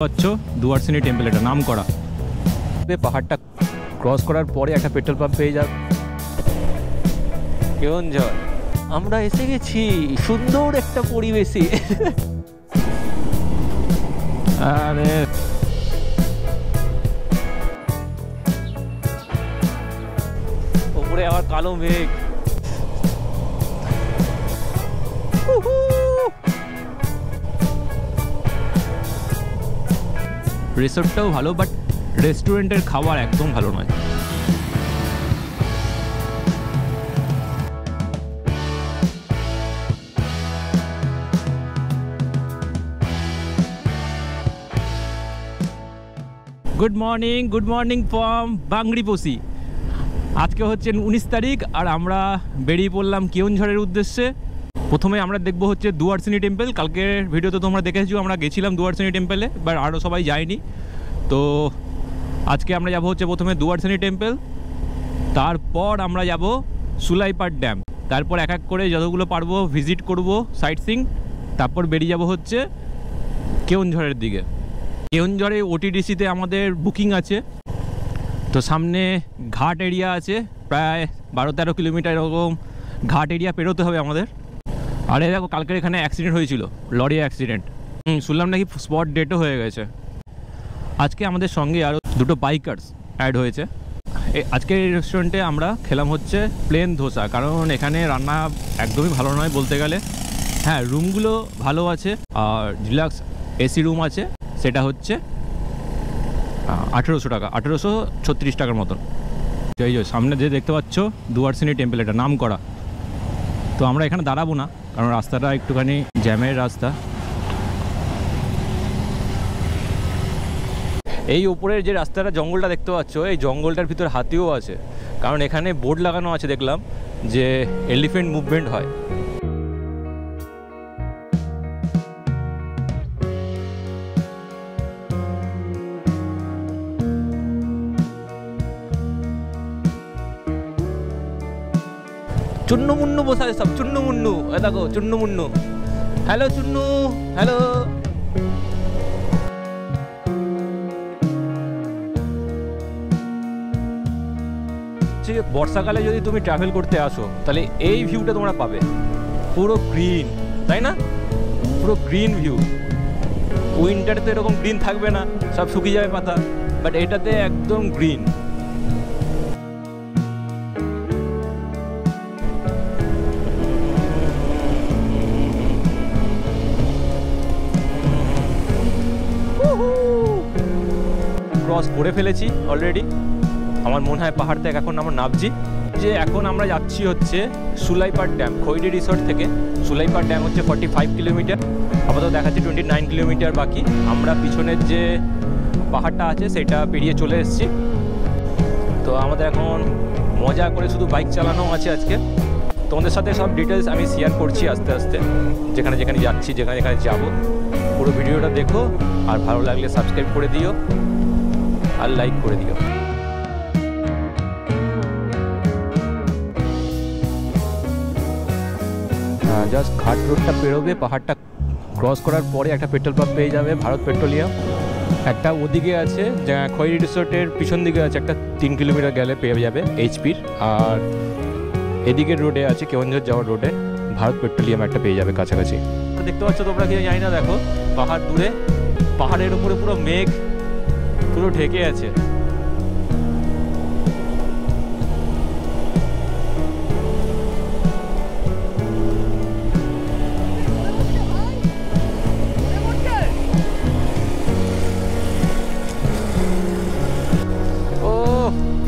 পাচ্ছ দুয়ারসিনি টেম্পল, এটা নাম করা। পাহাড়টা ক্রস করার পরে একটা পেট্রোল পাম্প পেয়ে যাবে। কেওনঝড় আমরা এসে গেছি সুন্দর একটা পরিবেশে। আরে উপরে আবার কালো মেঘ। রিসোর্টটাও ভালো, বাট রেস্টুরেন্টের খাবার একদম ভালো নয়। Good morning from Bangriposi. আজকে হচ্ছে 19 তারিখ আর আমরা বেরিয়ে পড়লাম কেওনঝড়ের উদ্দেশ্যে। প্রথমে আমরা দেখবো হচ্ছে দুয়ারসিনি টেম্পল। কালকের ভিডিওতে তোমরা দেখেছো আমরা গেছিলাম দুয়ারসিনি টেম্পলে, বাট আরও সবাই যায়নি। তো আজকে আমরা যাব হচ্ছে প্রথমে দুয়ারসিনি টেম্পল, তারপর আমরা যাব সুলাইপাট ড্যাম, তারপর এক এক করে যতগুলো পারবো ভিজিট করব সাইট সিং, তারপর বেরিয়ে যাব হচ্ছে কেওনঝড়ের দিকে। কেওনঝড়ে ওটিডিসিতে আমাদের বুকিং আছে। তো সামনে ঘাট এরিয়া আছে, প্রায় 12-13 কিলোমিটার এরকম ঘাট এরিয়া পেরোতে হবে আমাদের। আরে দেখো কালকের এখানে অ্যাক্সিডেন্ট হয়েছিল, লরি অ্যাক্সিডেন্ট। শুনলাম নাকি স্পট ডেটও হয়ে গেছে। আজকে আমাদের সঙ্গে আরও দুটো বাইকার্স অ্যাড হয়েছে। আজকে এই রেস্টুরেন্টে আমরা খেলাম হচ্ছে প্লেন ধোসা, কারণ এখানে রান্না একদমই ভালো নয় বলতে গেলে। হ্যাঁ, রুমগুলো ভালো আছে আর ডিলাক্স এসি রুম আছে, সেটা হচ্ছে 1800 টাকা, 1836 টাকার মতন। এই যে সামনে যে দেখতে পাচ্ছ দুয়ারসিনি টেম্পল, এটা নাম করা। তো আমরা এখানে দাঁড়াবো না, কারণ রাস্তাটা একটুখানি জ্যামের রাস্তা। এই উপরের যে রাস্তাটা জঙ্গলটা দেখতে পাচ্ছ, এই জঙ্গলটার ভিতর হাতিও আছে, কারণ এখানে বোর্ড লাগানো আছে দেখলাম যে এলিফ্যান্ট মুভমেন্ট হয়। চুন্নু মুন্নু বসে আছে সব, চুন্নু মুন্নু, দেখো চুন্নু মুন্নু। Hello Chunnu, hello. বর্ষাকালে যদি তুমি ট্রাভেল করতে আসো তাহলে এই ভিউটা তোমরা পাবে, পুরো গ্রিন, তাই না? পুরো গ্রিন ভিউ। উইন্টারে তো এরকম গ্রিন থাকবে না, সব শুকিয়ে যাবে পাতা, বাট এটাতে একদম গ্রিন। ক্রস করে ফেলেছি অলরেডি। আমার মনে হয় পাহাড় থেকে এখন আমরা নামছি। যে এখন আমরা যাচ্ছি হচ্ছে সুলাইপাট ড্যাম। খৈরি রিসোর্ট থেকে সুলাইপাট ড্যাম হচ্ছে 45 কিলোমিটার, আপাতত দেখাচ্ছি 29 কিলোমিটার বাকি। আমরা পিছনের যে পাহাড়টা আছে সেটা পেরিয়ে চলে এসেছি। তো আমাদের এখন মজা করে শুধু বাইক চালানো আছে আজকে। তোমাদের সাথে সব ডিটেলস আমি শেয়ার করছি আস্তে আস্তে, যেখানে যেখানে যাচ্ছি, যেখানে যেখানে যাবো। পুরো ভিডিওটা দেখো, আর ভালো লাগলে সাবস্ক্রাইব করে দিও আর লাইক করে দিও। জাস্ট ঘাট রোডটা পেরোবে, পাহাড়টা ক্রস করার পরে একটা পেট্রোল পাম্প পেয়ে যাবে, ভারত পেট্রোলিয়াম। একটা ওদিকে আছে, খৈরি রিসোর্টের পিছন দিকে আছে একটা, 3 কিলোমিটার গেলে পেয়ে যাবে এইচপির। আর এদিকের রোডে আছে কেওনঝড় যাওয়ার রোডে ভারত পেট্রোলিয়াম একটা পেয়ে যাবে কাছাকাছি। দেখতে পাচ্ছ তোমরা কি জানি না, দেখো পাহাড় দূরে, পাহাড়ের উপরে পুরো মেঘ পুরো ঢেকে আছে।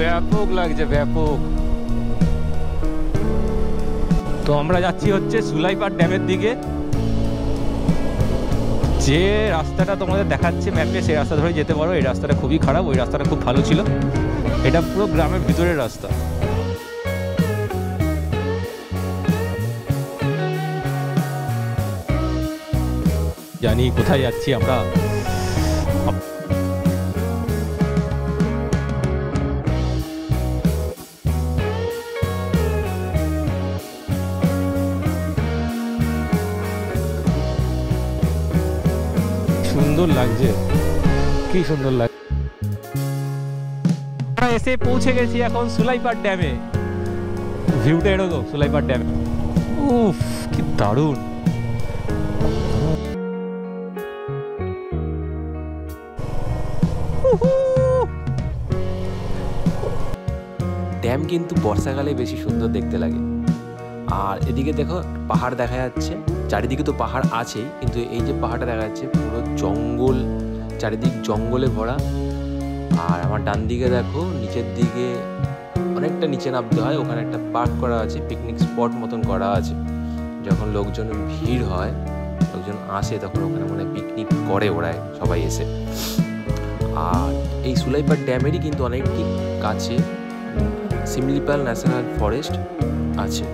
ব্যাপক লাগছে, ব্যাপক। তো আমরা যাচ্ছি হচ্ছে সুলাইপাট ড্যামের দিকে। যে রাস্তাটা তোমাদের দেখাচ্ছে ম্যাপে, সেই রাস্তা ধরে যেতে পারো। এই রাস্তাটা খুবই খারাপ, ওই রাস্তাটা খুব ভালো ছিল। এটা পুরো গ্রামের ভিতরের রাস্তা। জানি কোথায় যাচ্ছি আমরা। সুন্দর লাগছে। কি সুন্দর লাগে। আমরা এসে পৌঁছে গেছি এখন সুলাইপাট ড্যামে। ভিউটা এরকম সুলাইপাট ড্যামে। উফ কি দারুণ। ড্যাম কিন্তু বর্ষাকালে বেশি সুন্দর দেখতে লাগে। আর এদিকে দেখো পাহাড় দেখা যাচ্ছে, চারিদিকে তো পাহাড় আছেই, কিন্তু এই যে পাহাড়টা দেখা যাচ্ছে পুরো জঙ্গল, চারিদিক জঙ্গলে ভরা। আর আমার ডান দিকে দেখো নিচের দিকে অনেকটা নিচে নামতে হয়, ওখানে একটা পার্ক করা আছে, পিকনিক স্পট মতন করা আছে। যখন লোকজন ভিড় হয়, লোকজন আসে, তখন ওখানে মনে হয় পিকনিক করে ওরা সবাই এসে। আর এই সুলাইপাট ড্যামেরই কিন্তু অনেকটি কাছে শিমলিপাল ন্যাশনাল ফরেস্ট আছে।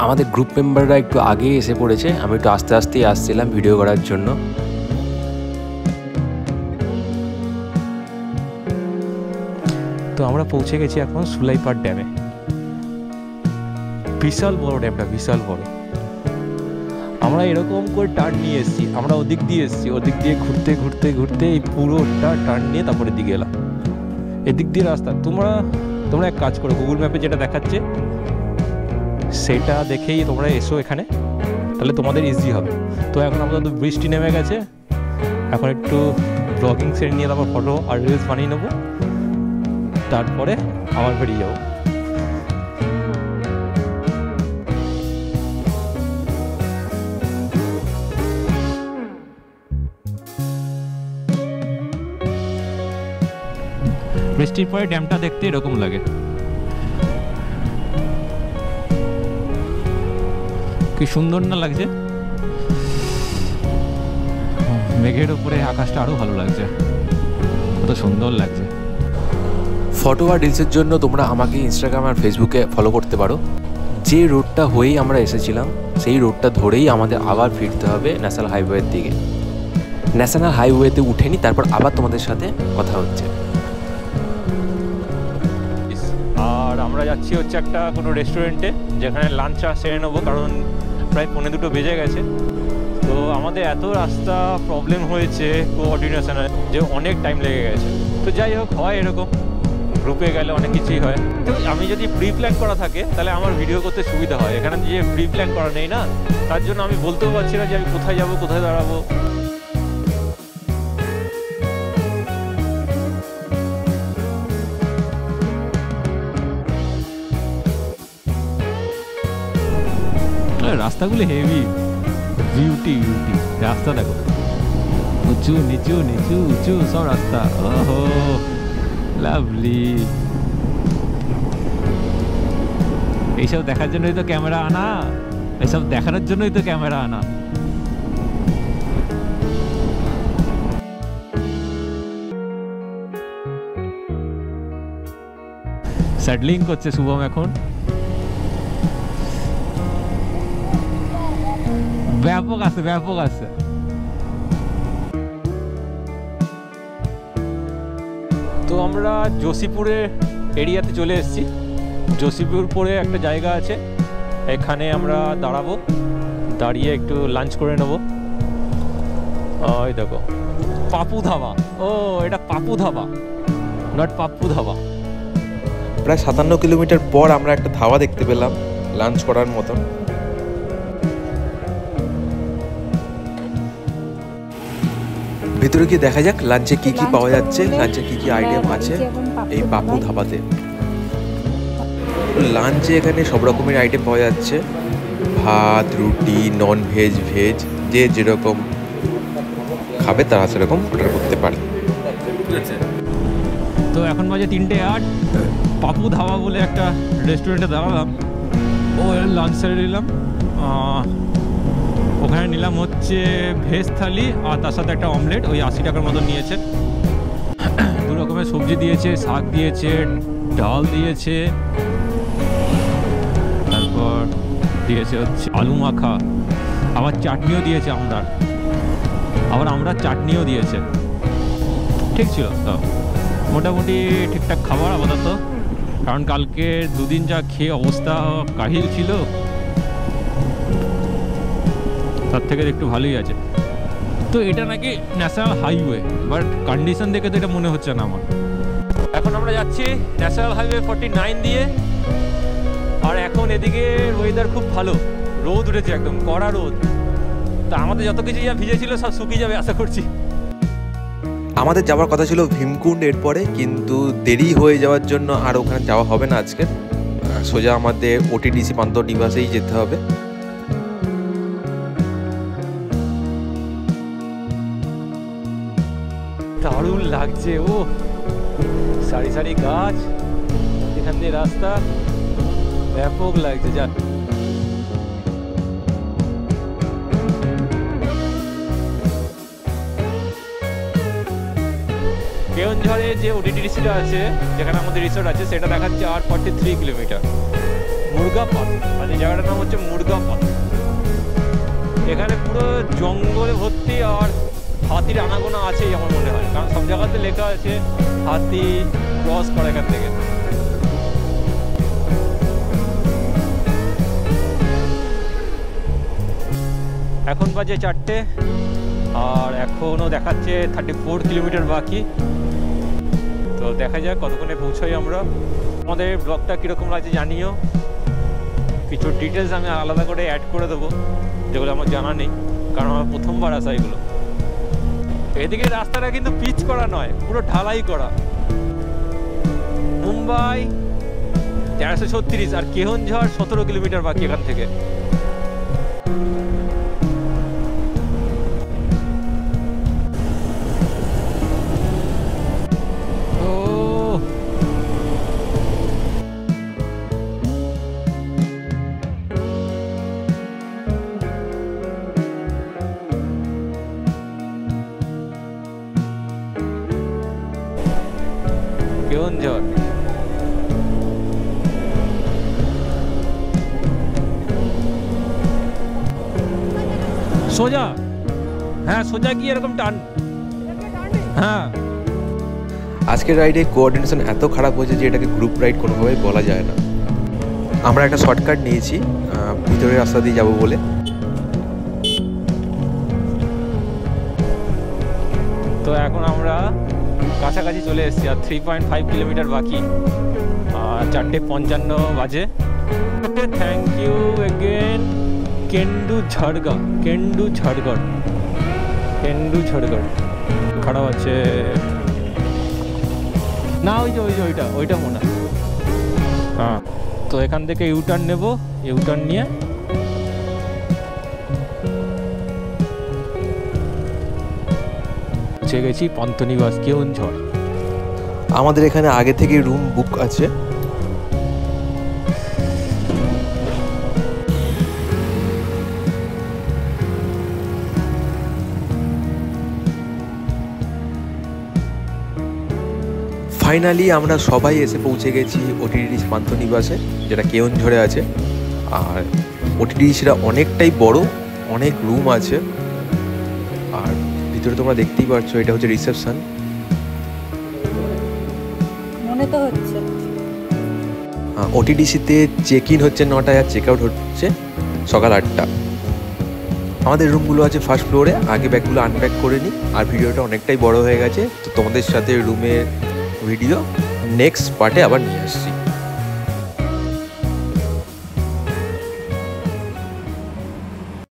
আমাদের গ্রুপ মেম্বাররা একটু আগেই এসে পড়েছে, আমি একটু আস্তে আস্তেই আসছিলাম ভিডিও করার জন্য। তো আমরা পৌঁছে গেছি এখন সুলাইপাট ড্যামে। বিশাল বড় ড্যামটা, বিশাল বড়। আমরা এরকম করে টার্ন নিয়ে এসেছি, আমরা ওদিক দিয়ে এসেছি, ওদিক দিয়ে ঘুরতে ঘুরতে ঘুরতে এই পুরোটা টার্ন নিয়ে তারপরে দিকে এলাম। এদিক দিয়ে রাস্তা, তোমরা এক কাজ করো, গুগল ম্যাপে যেটা দেখাচ্ছে সেটা দেখেই তোমরা এসো এখানে, তাহলে তোমাদের ইজি হবে। তো এখন আমাদের তো বৃষ্টি নেমে গেছে, এখন একটু ব্লগিং সেট নিয়ে তারপর ফটো আর রিলস বানিয়ে নেবো, তারপরে আবার বেরিয়ে যাবো। বৃষ্টির পরে ড্যামটা দেখতে এরকম লাগে, কি সুন্দর না লাগছে। মেঘের উপরে আকাশটা আরো ভালো লাগছে, কত সুন্দর লাগছে। ফটো আর রিলসের জন্য তোমরা আমাকে ইনস্টাগ্রাম আর ফেসবুকে ফলো করতে পারো। যে রোডটা হয়েই আমরা এসেছিলাম সেই রোডটা ধরেই আমাদের আবার ফিরতে হবে ন্যাশনাল হাইওয়ের দিকে। ন্যাশনাল হাইওয়েতে উঠে নি, তারপর আবার তোমাদের সাথে কথা হচ্ছে। আর আমরা যাচ্ছি হচ্ছে একটা কোনো রেস্টুরেন্টে, যেখানে লাঞ্চটা সেরে নেবো, কারণ প্রায় 1:45 বেজে গেছে। তো আমাদের এত রাস্তা প্রবলেম হয়েছে কোঅর্ডিনেশনে যে অনেক টাইম লেগে গেছে। তো যাই হোক, হয় এরকম, গ্রুপে গেলে অনেক কিছুই হয়। তো আমি যদি প্রি প্ল্যান করা থাকে তাহলে আমার ভিডিও করতে সুবিধা হয়। এখানে যে প্রি প্ল্যান করা নেই না, তার জন্য আমি বলতেও পারছি না যে আমি কোথায় যাব, কোথায় দাঁড়াবো। রাস্তাগুলো হেভি, বিউটি বিউটি। রাস্তা দেখো, উঁচু নিচু নিচু উঁচু সব রাস্তা। ওহো লাভলি। এইসব দেখার জন্যই তো ক্যামেরা আনা, এইসব দেখানোর জন্যই তো ক্যামেরা আনা। স্যাডলিং করছে শুভম এখন। ব্যাপক আছে, ব্যাপক আছে। তো আমরা যোশীপুরের এরিয়াতে চলে এসেছি। যোশীপুর পরে একটা জায়গা আছে, এখানে আমরা দাঁড়াবো, দাঁড়িয়ে একটু লাঞ্চ করে নেবো। ওই দেখো পাপু ধাবা। ও এটা পাপু ধাবা, নট পাপ্পু ধাবা। প্রায় 57 কিলোমিটার পর আমরা একটা ধাবা দেখতে পেলাম লাঞ্চ করার মতন। ভেতরে গিয়ে দেখা যাক লাঞ্চে কি কি পাওয়া যাচ্ছে, লাঞ্চে কি কি আইটেম আছে এই পাপু ধাবাতে। লাঞ্চে এখানে সব রকমের আইটেম পাওয়া যাচ্ছে, ভাত, রুটি, নন ভেজ, ভেজ, যে যেরকম খাবে তারা সেরকম অর্ডার করতে পারে। তো এখন বাজে 3:08, পাপু ধাবা বলে একটা রেস্টুরেন্টে দাঁড়ালাম। ও লাঞ্চ সেরে নিলাম। ওখানে নিলাম হচ্ছে ভেজ থালি আর তার সাথে একটা অমলেট, ওই 80 টাকার মতন নিয়েছে। 2 রকমের সবজি দিয়েছে, শাক দিয়েছে, ডাল দিয়েছে, তারপর দিয়েছে হচ্ছে আলু মাখা, আবার চাটনিও দিয়েছে আমরা চাটনিও দিয়েছে। ঠিক ছিল, তো মোটামুটি ঠিকঠাক খাবার আপাতত, কারণ কালকে 2 দিন যা খেয়ে অবস্থা কাহিল ছিল, তার থেকে একটু ভালোই আছে। তো এটা নাকি ন্যাশনাল হাইওয়ে, বাট কন্ডিশন দেখে তো এটা মনে হচ্ছে না আমার। এখন আমরা যাচ্ছি ন্যাশনাল হাইওয়ে 49 দিয়ে, আর এখন এদিকে ওয়েদার খুব ভালো, রোদ উঠেছে, একদম কড়া রোদ। তা আমাদের যত কিছু যা ভিজেছিল সব শুকিয়ে যাবে আশা করছি। আমাদের যাওয়ার কথা ছিল ভীমকুণ্ড এরপরে, কিন্তু দেরি হয়ে যাওয়ার জন্য আর ওখানে যাওয়া হবে না আজকে। সোজা আমাদের ওটিডিসি পান্থনিবাসেই যেতে হবে। দারুণ লাগছে, ও সারি সারি গাছ, এখান দিয়ে রাস্তা, ব্যাপক লাগছে। যা কেওনঝড়ে যে ওটিডিসিটা আছে, যেখানে আমাদের রিসোর্ট আছে, সেটা দেখাচ্ছে আর 43 কিলোমিটার। মুরগাপাত, আর এই জায়গাটার নাম হচ্ছে মুরগাপাত। এখানে পুরো জঙ্গলে ভর্তি, আর হাতির আনাগোনা আছেই আমার মনে হয়, কারণ সব জায়গাতে লেখা আছে হাতি ক্রস করে এখান থেকে। এখন বাজে 4টে, আর এখনও দেখাচ্ছে 34 কিলোমিটার বাকি। তো দেখা যাক কতক্ষণে পৌঁছাই আমরা। আমাদের ব্লগটা কীরকম লাগছে জানিও। কিছু ডিটেলস আমি আলাদা করে অ্যাড করে দেবো, যেগুলো আমার জানা নেই, কারণ আমার প্রথমবার আসা এগুলো। এদিকে রাস্তাটা কিন্তু পিচ করা নয়, পুরো ঢালাই করা। মুম্বাই 1336, আর কেওনঝড় 17 কিলোমিটার বাকি এখান থেকে। কেওনঝড় সোজা, হ্যাঁ সোজা গিয়ে এরকম টান। হ্যাঁ, আজকের রাইডে কোঅর্ডিনেশন এত খারাপ হয়েছে যে এটাকে গ্রুপ রাইড কোনোভাবেই বলা যায় না। আমরা একটা শর্টকাট নিয়েছি ভিতরের রাস্তা দিয়ে যাবো বলে। তো এখন আমরা কাছাকাছি চলে এসেছি, আর 3.5 কিলোমিটার বাকি, আর 4:55 বাজে। থ্যাংক ইউ এগেন কেন্দুঝড়গড় খারাপ আছে না, ওইটা মনে হয়। হ্যাঁ, তো এখান থেকে ইউটার্ন নেব, ইউটার্ন নিয়ে পৌঁছে গেছি পান্থনিবাস কেওনঝড়। আমাদের এখানে আগে থেকে রুম বুক আছে। ফাইনালি আমরা সবাই এসে পৌঁছে গেছি ওটিডিসি পান্থনিবাসে, যেটা কেওনঝড়ে আছে। আর ওটিডিসিটা অনেকটাই বড়, অনেক রুম আছে। আর ভিতরে তোমরা দেখতেই পাচ্ছ, এটা হচ্ছে রিসেপশন। মনে তো হচ্ছে ওটিডিসিতে চেক ইন হচ্ছে 9টায়, আর চেক আউট হচ্ছে সকাল 8টা। আমাদের রুমগুলো আছে ফার্স্ট ফ্লোরে। আগে ব্যাগগুলো আনপ্যাক করে নিই, আর ভিডিওটা অনেকটাই বড় হয়ে গেছে, তো তোমাদের সাথে রুমের ভিডিও নেক্সট পার্টে আবার নিয়ে আসছি।